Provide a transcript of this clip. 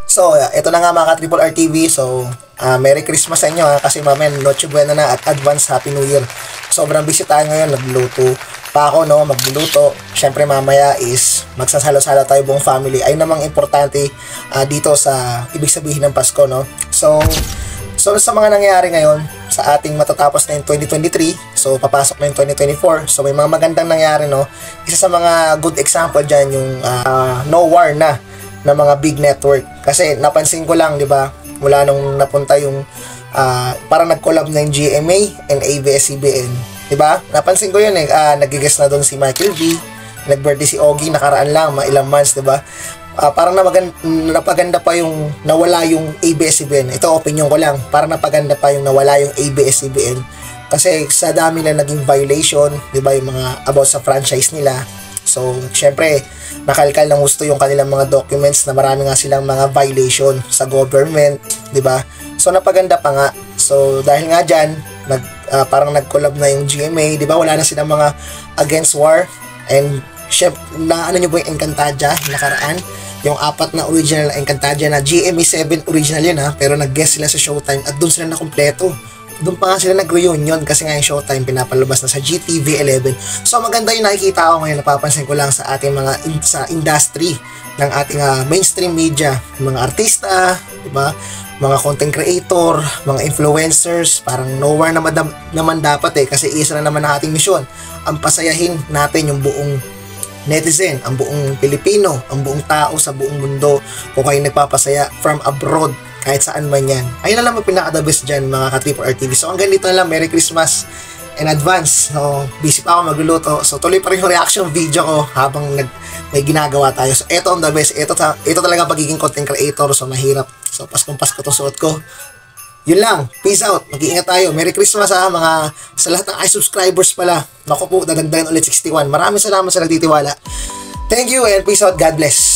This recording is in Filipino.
So, ito na nga mga ka-Triple R TV. So, Merry Christmas sa inyo kasi mamaya Noche Buena na at advance Happy New Year. Sobrang busy tayo ngayon, nagluto pa ako, no, magluluto. Syempre mamaya is magsasalo-salo tayo buong family. Ay namang importante dito sa ibig sabihin ng Pasko, no. So sa mga nangyayari ngayon sa ating matatapos na yung 2023, so papasok na yung 2024. So may mga magandang nangyari, no. Isa sa mga good example diyan yung no war na ng mga big network. Kasi napansin ko lang, 'di ba? Mula nung napunta yung parang nag-collab na yung GMA and ABS-CBN. Diba? Napansin ko yun eh. Nag-guest na doon si Michael V. Nag-birthday si Ogie. Nakaraan lang, mga ilang months, diba? Parang napaganda pa yung nawala yung ABS-CBN. Ito, opinion ko lang. Parang napaganda pa yung nawala yung ABS-CBN. Kasi sa dami na naging violation, diba? Yung mga about sa franchise nila. So, syempre, nakalkal ng gusto yung kanilang mga documents na marami nga silang mga violation sa government, di ba? So, napaganda pa nga. So, dahil nga dyan, parang nag-collab na yung GMA, di ba? Wala na silang mga against war. And, na ano nyo ba yung Encantadia, nakaraan? Yung 4 na original na Encantadia na GMA 7 original yun ha, pero nag-guest sila sa Showtime at doon sila nakumpleto. Doon pa nga sila nag-reunion kasi nga yung Showtime pinapalabas na sa GTV11. So maganda yung nakikita ko ngayon, napapansin ko lang sa ating mga sa industry ng ating mainstream media, mga artista, di ba? Mga content creator, mga influencers, parang nowhere naman dapat kasi isa na naman ang ating misyon. Ang pasayahin natin yung buong netizen, ang buong Pilipino, ang buong tao sa buong mundo kung kayo nagpapasaya from abroad. Kahit saan man yan. Ayun na lang ang pinaka-the best dyan mga ka-Triple R TV. So hanggang dito na lang, Merry Christmas in advance. So busy pa ako magluluto. So tuloy pa rin yung reaction video ko habang may ginagawa tayo. So ito ang the best. Ito talaga pagiging content creator. So mahirap. So Pasko itong suot ko. Yun lang. Peace out. Mag-iingat tayo. Merry Christmas mga sa lahat ng subscribers pala. Naku po, dadagdagan ulit 61. Maraming salamat sa nagtitiwala. Thank you and peace out. God bless.